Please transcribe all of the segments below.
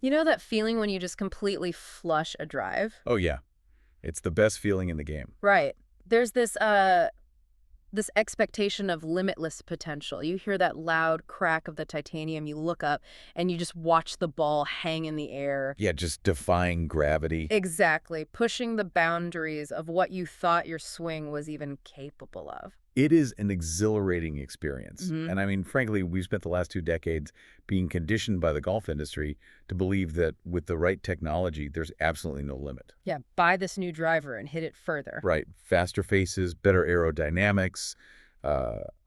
You know that feeling when you just completely flush a drive? Oh, yeah. It's the best feeling in the game. Right. There's this expectation of limitless potential. You hear that loud crack of the titanium, you look up, and you just watch the ball hang in the air. Yeah, just defying gravity. Exactly, pushing the boundaries of what you thought your swing was even capable of. It is an exhilarating experience. Hmm. And I mean, frankly, we've spent the last 2 decades being conditioned by the golf industry to believe that with the right technology, there's absolutely no limit. Yeah, buy this new driver and hit it further. Right. Faster faces, better aerodynamics,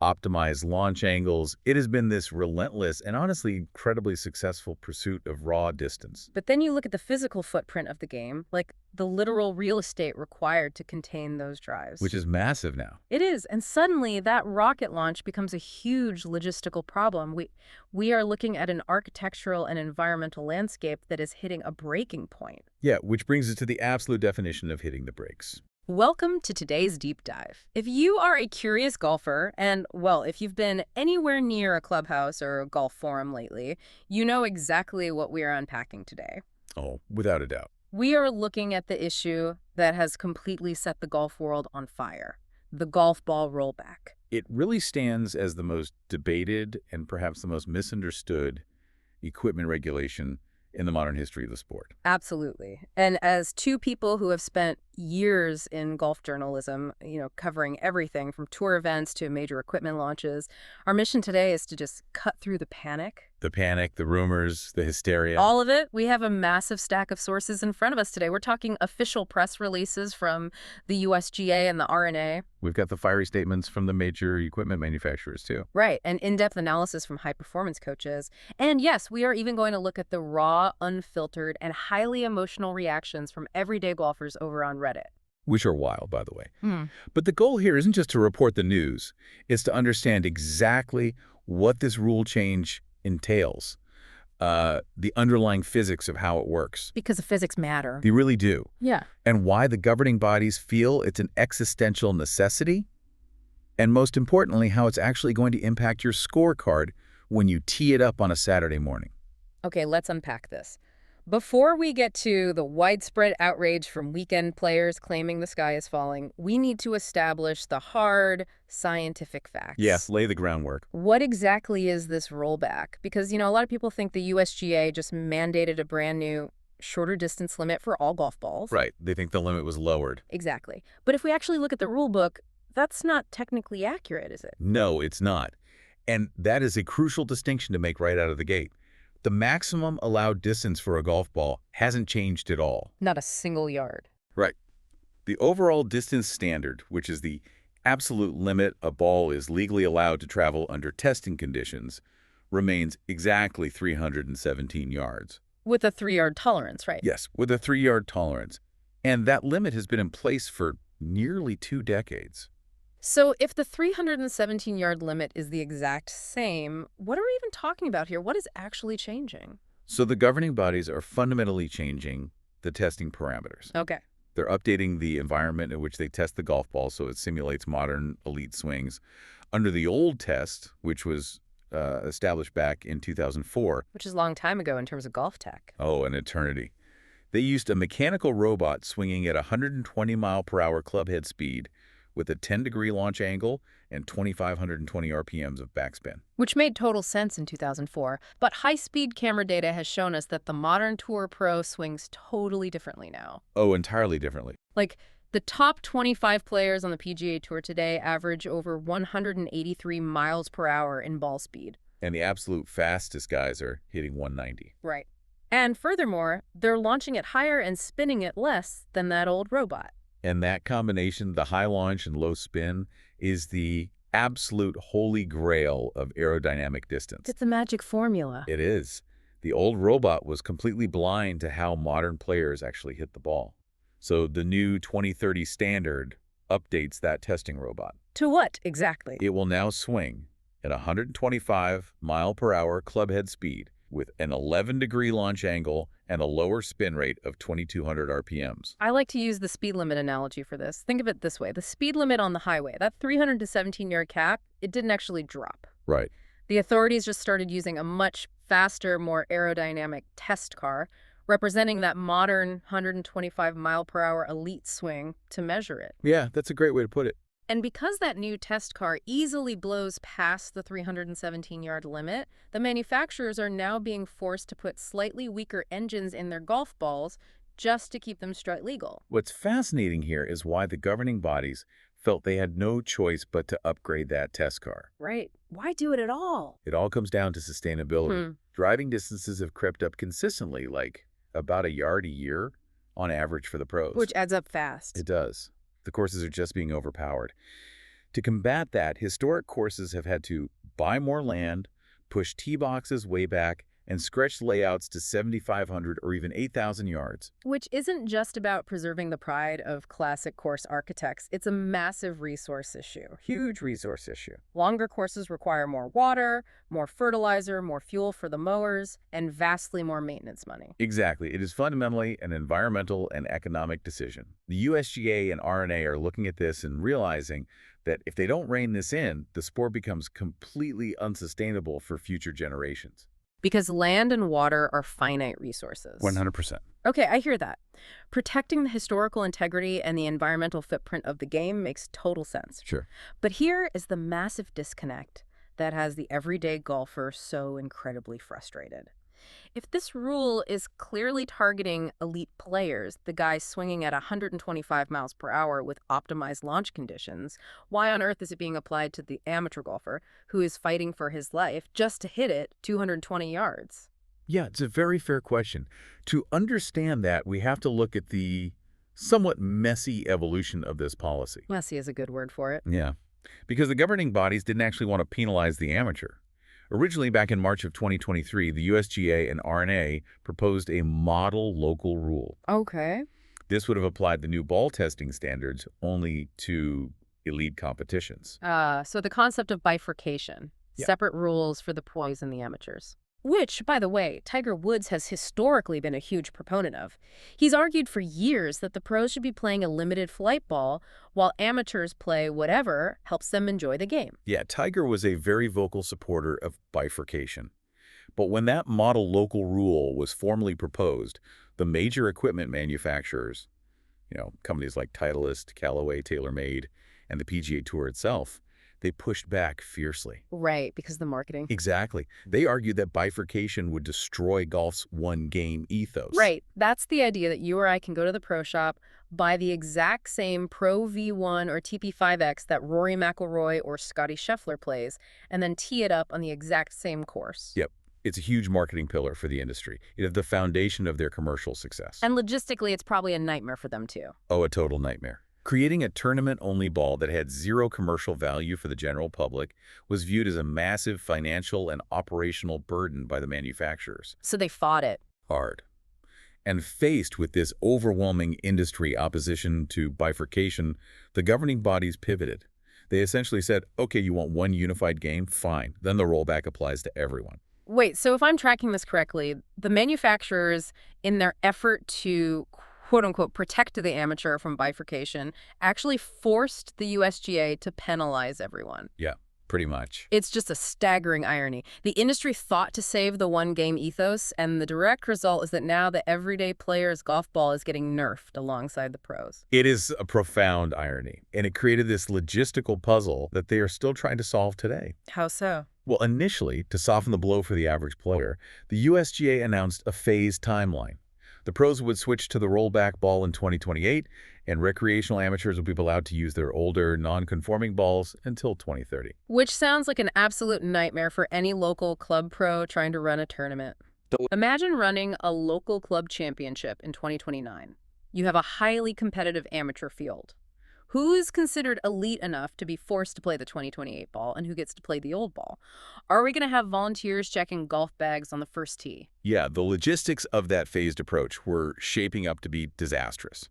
optimized launch angles. It has been this relentless and honestly incredibly successful pursuit of raw distance. But then you look at the physical footprint of the game, like the literal real estate required to contain those drives. Which is massive now. It is, and suddenly that rocket launch becomes a huge logistical problem. We are looking at an architectural and environmental landscape that is hitting a breaking point. Yeah, which brings us to the absolute definition of hitting the brakes. Welcome to today's deep dive. If you are a curious golfer, and, well, if you've been anywhere near a clubhouse or a golf forum lately, you know exactly what we are unpacking today. Oh, without a doubt. We are looking at the issue that has completely set the golf world on fire, the golf ball rollback. It really stands as the most debated and perhaps the most misunderstood equipment regulation in the modern history of the sport. Absolutely. And as two people who have spent years in golf journalism, covering everything from tour events to major equipment launches, our mission today is to just cut through the panic. The panic, the rumors, the hysteria. All of it. We have a massive stack of sources in front of us today. We're talking official press releases from the USGA and the R&A. We've got the fiery statements from the major equipment manufacturers, too. Right, and in-depth analysis from high-performance coaches. And yes, we are even going to look at the raw, unfiltered, and highly emotional reactions from everyday golfers over on Reddit. Which are wild, by the way. But the goal here isn't just to report the news. It's to understand exactly what this rule change entails, the underlying physics of how it works. Because the physics matter. They really do. Yeah. And why the governing bodies feel it's an existential necessity, and most importantly, how it's actually going to impact your scorecard when you tee it up on a Saturday morning. Okay, let's unpack this. Before we get to the widespread outrage from weekend players claiming the sky is falling, we need to establish the hard scientific facts. Yes, lay the groundwork. What exactly is this rollback? Because, a lot of people think the USGA just mandated a brand new shorter distance limit for all golf balls. Right. They think the limit was lowered. Exactly. But if we actually look at the rule book, that's not technically accurate, is it? No, it's not. And that is a crucial distinction to make right out of the gate. The maximum allowed distance for a golf ball hasn't changed at all. Not a single yard. Right. The overall distance standard, which is the absolute limit a ball is legally allowed to travel under testing conditions, remains exactly 317 yards. With a 3-yard tolerance, right? Yes, with a 3-yard tolerance. And that limit has been in place for nearly 2 decades. So if the 317-yard limit is the exact same, what are we even talking about here? What is actually changing? So the governing bodies are fundamentally changing the testing parameters. Okay. They're updating the environment in which they test the golf ball so it simulates modern elite swings. Under the old test, which was established back in 2004. Which is a long time ago in terms of golf tech. Oh, an eternity. They used a mechanical robot swinging at 120-mile-per-hour clubhead speed with a 10-degree launch angle and 2,520 RPMs of backspin. Which made total sense in 2004. But high-speed camera data has shown us that the modern Tour Pro swings totally differently now. Oh, entirely differently. Like, the top 25 players on the PGA Tour today average over 183 miles per hour in ball speed. And the absolute fastest guys are hitting 190. Right. And furthermore, they're launching it higher and spinning it less than that old robot. And that combination, the high launch and low spin, is the absolute holy grail of aerodynamic distance. It's a magic formula. It is. The old robot was completely blind to how modern players actually hit the ball. So the new 2030 standard updates that testing robot. To what exactly? It will now swing at 125-mile-per-hour clubhead speed with an 11-degree launch angle and a lower spin rate of 2,200 RPMs. I like to use the speed limit analogy for this. Think of it this way. The speed limit on the highway, that 317-yard cap, it didn't actually drop. Right. The authorities just started using a much faster, more aerodynamic test car, representing that modern 125-mile-per-hour elite swing to measure it. Yeah, that's a great way to put it. And because that new test car easily blows past the 317-yard limit, the manufacturers are now being forced to put slightly weaker engines in their golf balls just to keep them strut legal. What's fascinating here is why the governing bodies felt they had no choice but to upgrade that test car. Right. Why do it at all? It all comes down to sustainability. Driving distances have crept up consistently, like about a yard a year on average for the pros. Which adds up fast. It does. The courses are just being overpowered. To combat that, historic courses have had to buy more land, push tee boxes way back, and stretch layouts to 7,500 or even 8,000 yards. Which isn't just about preserving the pride of classic course architects. It's a massive resource issue. Huge resource issue. Longer courses require more water, more fertilizer, more fuel for the mowers, and vastly more maintenance money. Exactly. It is fundamentally an environmental and economic decision. The USGA and R&A are looking at this and realizing that if they don't rein this in, the sport becomes completely unsustainable for future generations. Because land and water are finite resources. 100%. Okay, I hear that. Protecting the historical integrity and the environmental footprint of the game makes total sense. Sure. But here is the massive disconnect that has the everyday golfer so incredibly frustrated. If this rule is clearly targeting elite players, the guys swinging at 125 miles per hour with optimized launch conditions, why on earth is it being applied to the amateur golfer who is fighting for his life just to hit it 220 yards? Yeah, it's a very fair question. To understand that, we have to look at the somewhat messy evolution of this policy. Messy is a good word for it. Yeah, because the governing bodies didn't actually want to penalize the amateur. Originally, back in March of 2023, the USGA and R&A proposed a model local rule. Okay. This would have applied the new ball testing standards only to elite competitions. So the concept of bifurcation, Yeah. separate rules for the pros and the amateurs. Which, by the way, Tiger Woods has historically been a huge proponent of. He's argued for years that the pros should be playing a limited flight ball while amateurs play whatever helps them enjoy the game. Yeah, Tiger was a very vocal supporter of bifurcation. But when that model local rule was formally proposed, the major equipment manufacturers, companies like Titleist, Callaway, TaylorMade, and the PGA Tour itself, they pushed back fiercely. Right, because of the marketing. Exactly. They argued that bifurcation would destroy golf's one-game ethos. Right. That's the idea that you or I can go to the pro shop, buy the exact same Pro V1 or TP5X that Rory McIlroy or Scottie Scheffler plays, and then tee it up on the exact same course. Yep. It's a huge marketing pillar for the industry. It is the foundation of their commercial success. And logistically, it's probably a nightmare for them, too. Oh, a total nightmare. Creating a tournament-only ball that had zero commercial value for the general public was viewed as a massive financial and operational burden by the manufacturers. So they fought it. Hard. And faced with this overwhelming industry opposition to bifurcation, the governing bodies pivoted. They essentially said, okay, you want one unified game? Fine. Then the rollback applies to everyone. Wait, so if I'm tracking this correctly, the manufacturers, in their effort to quote-unquote protect the amateur from bifurcation, actually forced the USGA to penalize everyone. Yeah, pretty much. It's just a staggering irony. The industry thought to save the one-game ethos, and the direct result is that now the everyday player's golf ball is getting nerfed alongside the pros. It is a profound irony, and it created this logistical puzzle that they are still trying to solve today. How so? Well, initially, to soften the blow for the average player, the USGA announced a phased timeline. The pros would switch to the rollback ball in 2028, and recreational amateurs would be allowed to use their older, non-conforming balls until 2030. Which sounds like an absolute nightmare for any local club pro trying to run a tournament. Imagine running a local club championship in 2029. You have a highly competitive amateur field. Who is considered elite enough to be forced to play the 2028 ball, and who gets to play the old ball? Are we going to have volunteers checking golf bags on the first tee? Yeah, the logistics of that phased approach were shaping up to be disastrous.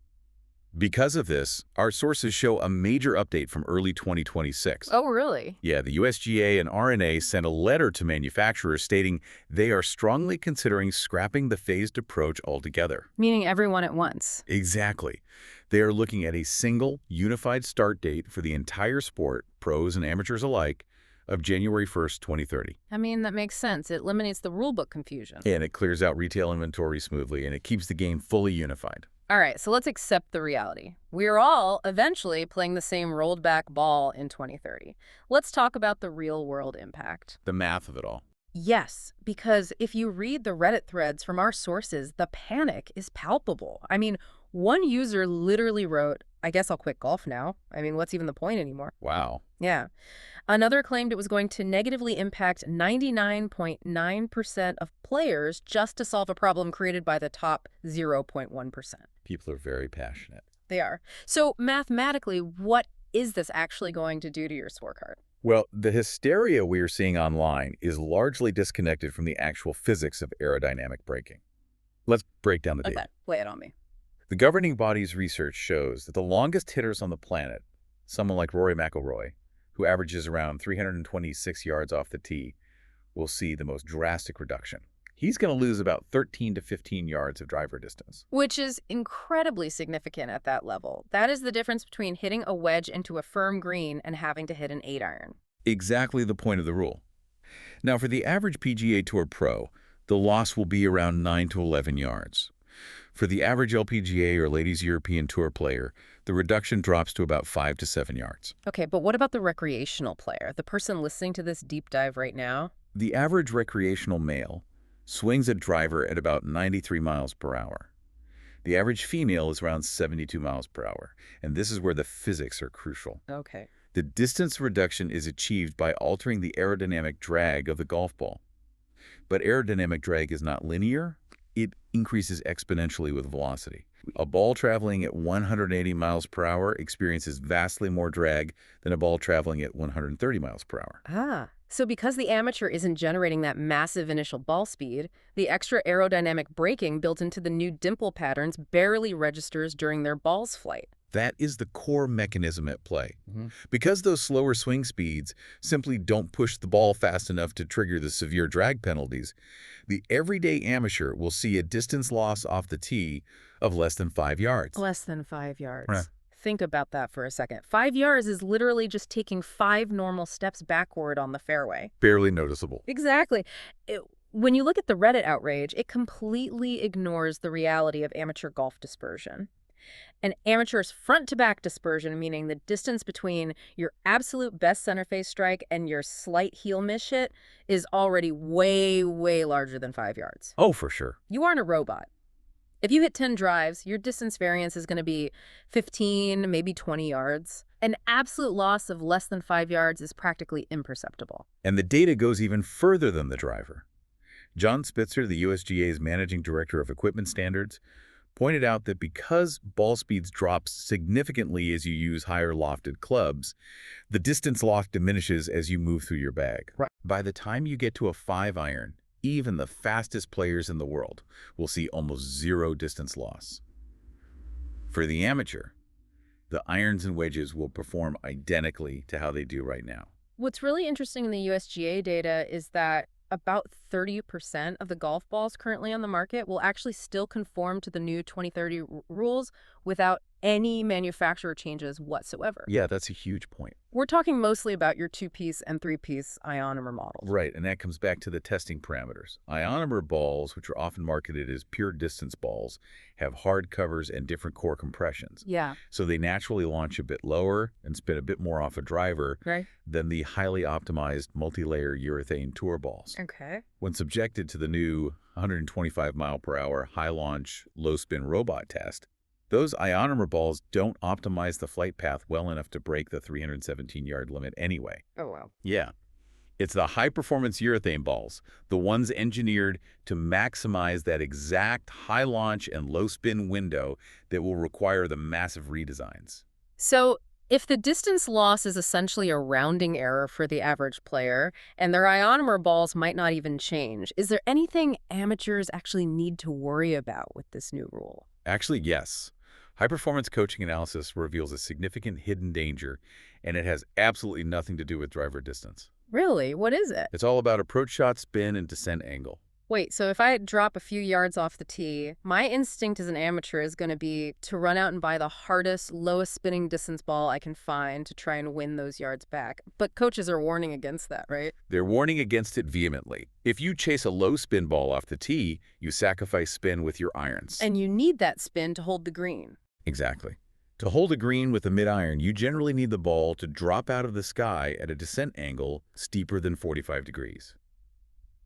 Because of this, our sources show a major update from early 2026. Oh, really? Yeah, the USGA and R&A sent a letter to manufacturers stating they are strongly considering scrapping the phased approach altogether. Meaning everyone at once. Exactly. They are looking at a single, unified start date for the entire sport, pros and amateurs alike, of January 1st, 2030. I mean, that makes sense. It eliminates the rulebook confusion. And it clears out retail inventory smoothly, and it keeps the game fully unified. All right, so let's accept the reality. We're all eventually playing the same rolled back ball in 2030. Let's talk about the real world impact. The math of it all. Yes, because if you read the Reddit threads from our sources, the panic is palpable. I mean, one user literally wrote, "I guess I'll quit golf now. I mean, what's even the point anymore?" Wow. Yeah. Another claimed it was going to negatively impact 99.9% of players just to solve a problem created by the top 0.1%. People are very passionate. They are. So mathematically, what is this actually going to do to your scorecard? Well, the hysteria we are seeing online is largely disconnected from the actual physics of aerodynamic braking. Let's break down the data. Okay, lay it on me. The governing body's research shows that the longest hitters on the planet, someone like Rory McIlroy, who averages around 326 yards off the tee, will see the most drastic reduction. He's going to lose about 13 to 15 yards of driver distance. Which is incredibly significant at that level. That is the difference between hitting a wedge into a firm green and having to hit an 8-iron. Exactly the point of the rule. Now, for the average PGA Tour pro, the loss will be around 9 to 11 yards. For the average LPGA or Ladies European Tour player, the reduction drops to about 5 to 7 yards. Okay, but what about the recreational player, the person listening to this deep dive right now? The average recreational male swings a driver at about 93 miles per hour. The average female is around 72 miles per hour, and this is where the physics are crucial. Okay. The distance reduction is achieved by altering the aerodynamic drag of the golf ball. But aerodynamic drag is not linear. It increases exponentially with velocity. A ball traveling at 180 miles per hour experiences vastly more drag than a ball traveling at 130 miles per hour. Ah, so because the amateur isn't generating that massive initial ball speed, the extra aerodynamic braking built into the new dimple patterns barely registers during their ball's flight. That is the core mechanism at play. Because those slower swing speeds simply don't push the ball fast enough to trigger the severe drag penalties, the everyday amateur will see a distance loss off the tee of less than 5 yards. Less than 5 yards. Right. Think about that for a second. 5 yards is literally just taking 5 normal steps backward on the fairway. Barely noticeable. Exactly. When you look at the Reddit outrage, it completely ignores the reality of amateur golf dispersion. An amateur's front-to-back dispersion, meaning the distance between your absolute best center face strike and your slight heel miss hit, is already way, way larger than 5 yards. Oh, for sure. You aren't a robot. If you hit 10 drives, your distance variance is going to be 15, maybe 20 yards. An absolute loss of less than 5 yards is practically imperceptible. And the data goes even further than the driver. John Spitzer, the USGA's Managing Director of Equipment Standards, pointed out that because ball speeds drop significantly as you use higher lofted clubs, the distance loss diminishes as you move through your bag. Right. By the time you get to a 5-iron, even the fastest players in the world will see almost zero distance loss. For the amateur, the irons and wedges will perform identically to how they do right now. What's really interesting in the USGA data is that about 30% of the golf balls currently on the market will actually still conform to the new 2030 rules without any manufacturer changes whatsoever. Yeah, that's a huge point. We're talking mostly about your 2-piece and 3-piece ionomer models. Right, and that comes back to the testing parameters. Ionomer balls, which are often marketed as pure distance balls, have hard covers and different core compressions. Yeah. So they naturally launch a bit lower and spin a bit more off a driver than the highly optimized multi-layer urethane tour balls. Okay. When subjected to the new 125-mile-per-hour high-launch, low-spin robot test, those ionomer balls don't optimize the flight path well enough to break the 317-yard limit anyway. Oh, wow. Yeah. It's the high-performance urethane balls, the ones engineered to maximize that exact high-launch and low-spin window that will require the massive redesigns. So if the distance loss is essentially a rounding error for the average player, and their ionomer balls might not even change, is there anything amateurs actually need to worry about with this new rule? Actually, yes. High-performance coaching analysis reveals a significant hidden danger, and it has absolutely nothing to do with driver distance. Really? What is it? It's all about approach shot, spin, and descent angle. Wait, so if I drop a few yards off the tee, my instinct as an amateur is going to be to run out and buy the hardest, lowest spinning distance ball I can find to try and win those yards back. But coaches are warning against that, right? They're warning against it vehemently. If you chase a low spin ball off the tee, you sacrifice spin with your irons. And you need that spin to hold the green. Exactly. To hold a green with a mid-iron, you generally need the ball to drop out of the sky at a descent angle steeper than 45 degrees.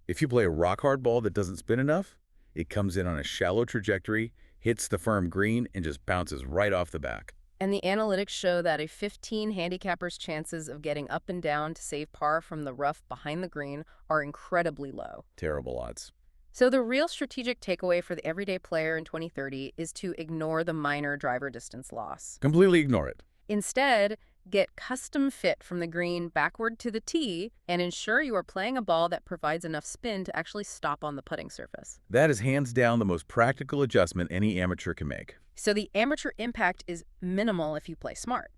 If you play a rock-hard ball that doesn't spin enough, it comes in on a shallow trajectory, hits the firm green, and just bounces right off the back. And the analytics show that a 15 handicapper's chances of getting up and down to save par from the rough behind the green are incredibly low. Terrible odds. So the real strategic takeaway for the everyday player in 2030 is to ignore the minor driver distance loss. Completely ignore it. Instead, get custom fit from the green backward to the tee and ensure you are playing a ball that provides enough spin to actually stop on the putting surface. That is hands down the most practical adjustment any amateur can make. So the amateur impact is minimal if you play smart.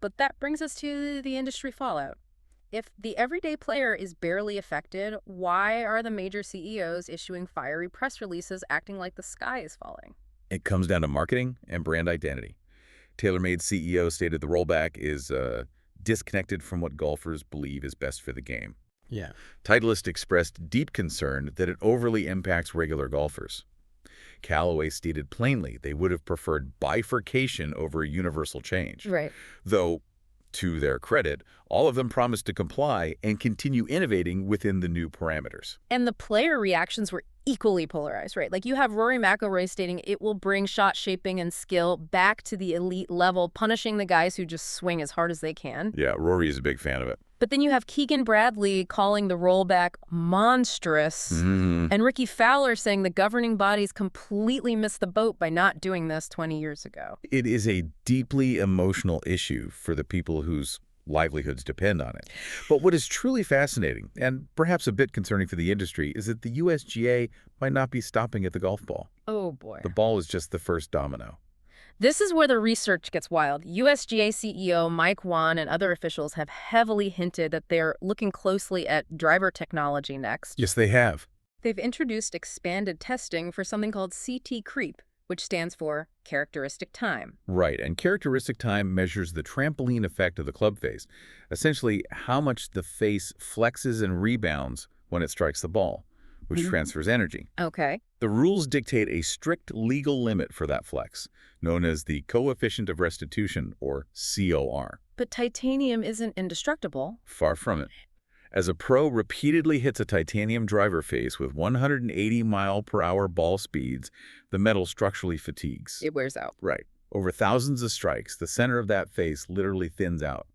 But that brings us to the industry fallout. If the everyday player is barely affected, why are the major CEOs issuing fiery press releases acting like the sky is falling? It comes down to marketing and brand identity. TaylorMade's CEO stated the rollback is disconnected from what golfers believe is best for the game. Yeah. Titleist expressed deep concern that it overly impacts regular golfers. Callaway stated plainly they would have preferred bifurcation over a universal change. Right. Though, to their credit, all of them promised to comply and continue innovating within the new parameters. And the player reactions were equally polarized, right? Like you have Rory McIlroy stating it will bring shot shaping and skill back to the elite level, punishing the guys who just swing as hard as they can. Yeah, Rory is a big fan of it. But then you have Keegan Bradley calling the rollback monstrous, and Ricky Fowler saying the governing bodies completely missed the boat by not doing this 20 years ago. It is a deeply emotional issue for the people whose livelihoods depend on it. But what is truly fascinating, and perhaps a bit concerning for the industry, is that the USGA might not be stopping at the golf ball. Oh, boy. The ball is just the first domino. This is where the research gets wild. USGA CEO Mike Wan and other officials have heavily hinted that they're looking closely at driver technology next. Yes, they have. They've introduced expanded testing for something called CT creep, which stands for characteristic time. Right, and characteristic time measures the trampoline effect of the club face, essentially how much the face flexes and rebounds when it strikes the ball, which transfers energy. Okay. The rules dictate a strict legal limit for that flex, known as the coefficient of restitution, or COR. But titanium isn't indestructible. Far from it. As a pro repeatedly hits a titanium driver face with 180-mile-per-hour ball speeds, the metal structurally fatigues. It wears out. Right. Over thousands of strikes, the center of that face literally thins out.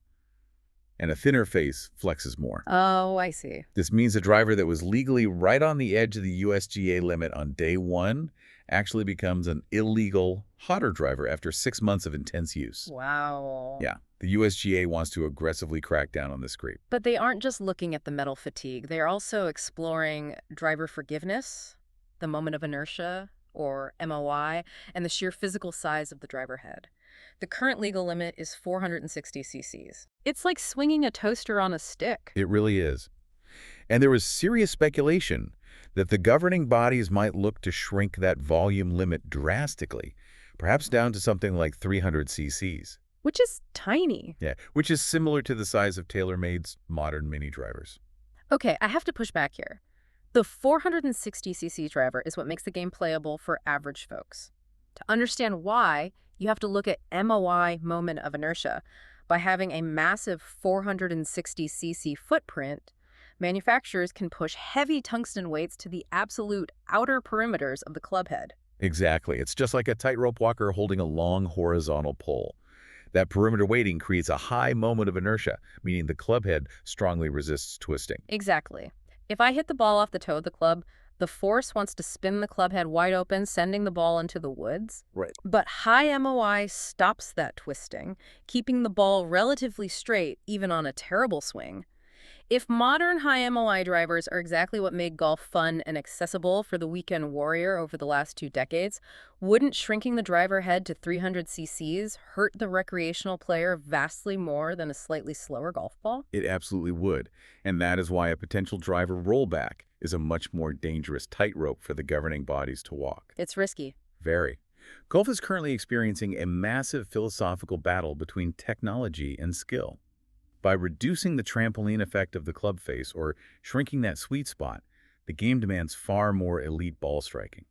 And a thinner face flexes more. Oh, I see. This means a driver that was legally right on the edge of the USGA limit on day one actually becomes an illegal hotter driver after 6 months of intense use. Wow. Yeah, the USGA wants to aggressively crack down on this creep. But they aren't just looking at the metal fatigue. They're also exploring driver forgiveness, the moment of inertia, or MOI, and the sheer physical size of the driver head. The current legal limit is 460 cc's. It's like swinging a toaster on a stick. It really is. And there was serious speculation that the governing bodies might look to shrink that volume limit drastically, perhaps down to something like 300 cc's. Which is tiny. Yeah, which is similar to the size of TaylorMade's modern mini drivers. Okay, I have to push back here. The 460 cc driver is what makes the game playable for average folks. To understand why, you have to look at MOI, moment of inertia. By having a massive 460 cc footprint, manufacturers can push heavy tungsten weights to the absolute outer perimeters of the club head. Exactly. It's just like a tightrope walker holding a long horizontal pole. That perimeter weighting creates a high moment of inertia, meaning the club head strongly resists twisting. Exactly. If I hit the ball off the toe of the club, the force wants to spin the club head wide open, sending the ball into the woods. Right. But high MOI stops that twisting, keeping the ball relatively straight even on a terrible swing. If modern high MOI drivers are exactly what made golf fun and accessible for the weekend warrior over the last 2 decades, wouldn't shrinking the driver head to 300 cc's hurt the recreational player vastly more than a slightly slower golf ball? It absolutely would, and that is why a potential driver rollback is a much more dangerous tightrope for the governing bodies to walk. It's risky. Very. Golf is currently experiencing a massive philosophical battle between technology and skill. By reducing the trampoline effect of the club face or shrinking that sweet spot, the game demands far more elite ball striking.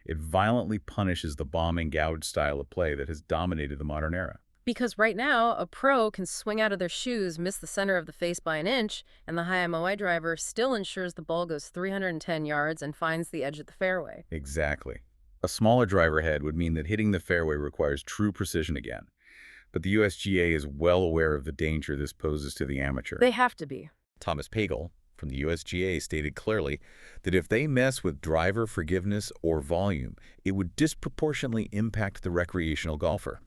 It violently punishes the bomb and gouge style of play that has dominated the modern era. Because right now, a pro can swing out of their shoes, miss the center of the face by an inch, and the high MOI driver still ensures the ball goes 310 yards and finds the edge of the fairway. Exactly. A smaller driver head would mean that hitting the fairway requires true precision again. But the USGA is well aware of the danger this poses to the amateur. They have to be. Thomas Pagel from the USGA stated clearly that if they mess with driver forgiveness or volume, it would disproportionately impact the recreational golfer.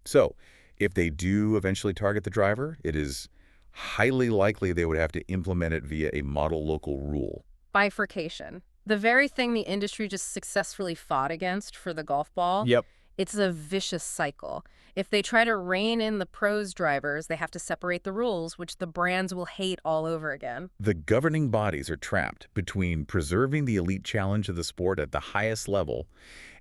So, if they do eventually target the driver, it is highly likely they would have to implement it via a model local rule. Bifurcation. The very thing the industry just successfully fought against for the golf ball. Yep. It's a vicious cycle. If they try to rein in the pros drivers, they have to separate the rules, which the brands will hate all over again. The governing bodies are trapped between preserving the elite challenge of the sport at the highest level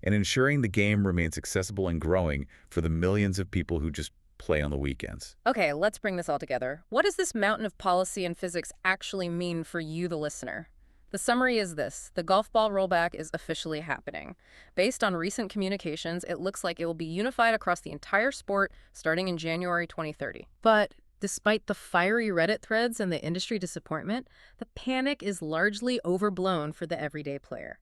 and ensuring the game remains accessible and growing for the millions of people who just play on the weekends. Okay, let's bring this all together. What does this mountain of policy and physics actually mean for you, the listener? The summary is this: the golf ball rollback is officially happening. Based on recent communications, it looks like it will be unified across the entire sport starting in January 2030. But despite the fiery Reddit threads and the industry disappointment, the panic is largely overblown for the everyday player.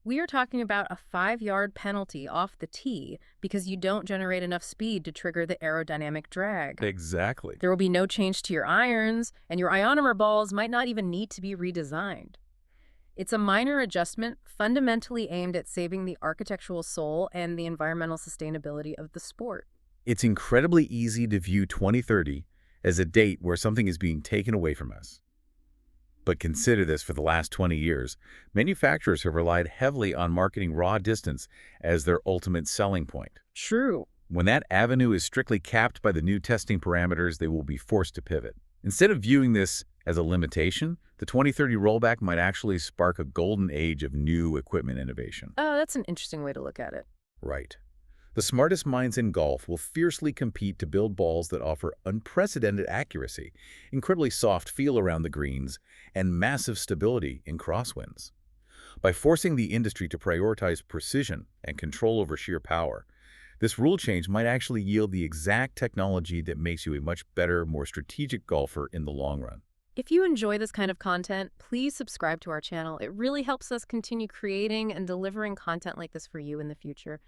We are talking about a 5-yard penalty off the tee because you don't generate enough speed to trigger the aerodynamic drag. Exactly. There will be no change to your irons, and your ionomer balls might not even need to be redesigned. It's a minor adjustment fundamentally aimed at saving the architectural soul and the environmental sustainability of the sport. It's incredibly easy to view 2030 as a date where something is being taken away from us. But consider this: for the last 20 years, manufacturers have relied heavily on marketing raw distance as their ultimate selling point. True. When that avenue is strictly capped by the new testing parameters, they will be forced to pivot. Instead of viewing this as a limitation, the 2030 rollback might actually spark a golden age of new equipment innovation. Oh, that's an interesting way to look at it. Right. The smartest minds in golf will fiercely compete to build balls that offer unprecedented accuracy, incredibly soft feel around the greens, and massive stability in crosswinds. By forcing the industry to prioritize precision and control over sheer power, this rule change might actually yield the exact technology that makes you a much better, more strategic golfer in the long run. If you enjoy this kind of content, please subscribe to our channel. It really helps us continue creating and delivering content like this for you in the future.